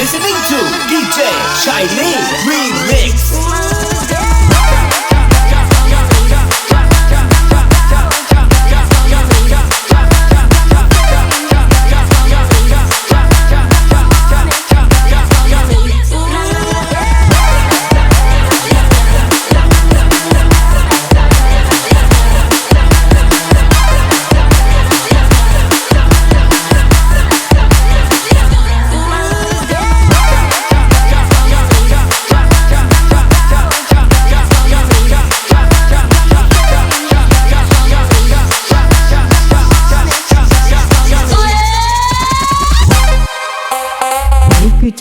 listening to DJ Chinese Remix.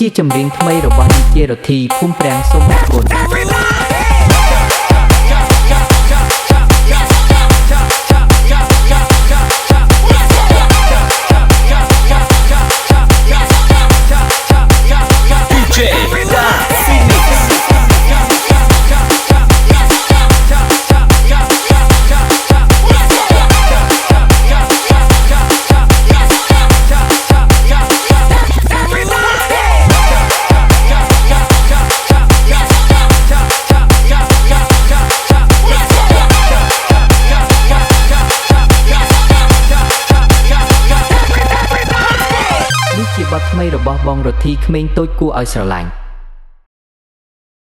ជាចម្រៀងថ្មីរបស់ DJ រទ្ធីភូមិប្រាំងសូមអរគុណ ជាបទថ្មីរបស់បងរទ្ធីក្មេងតូចគួរឲ្យស្រឡាញ់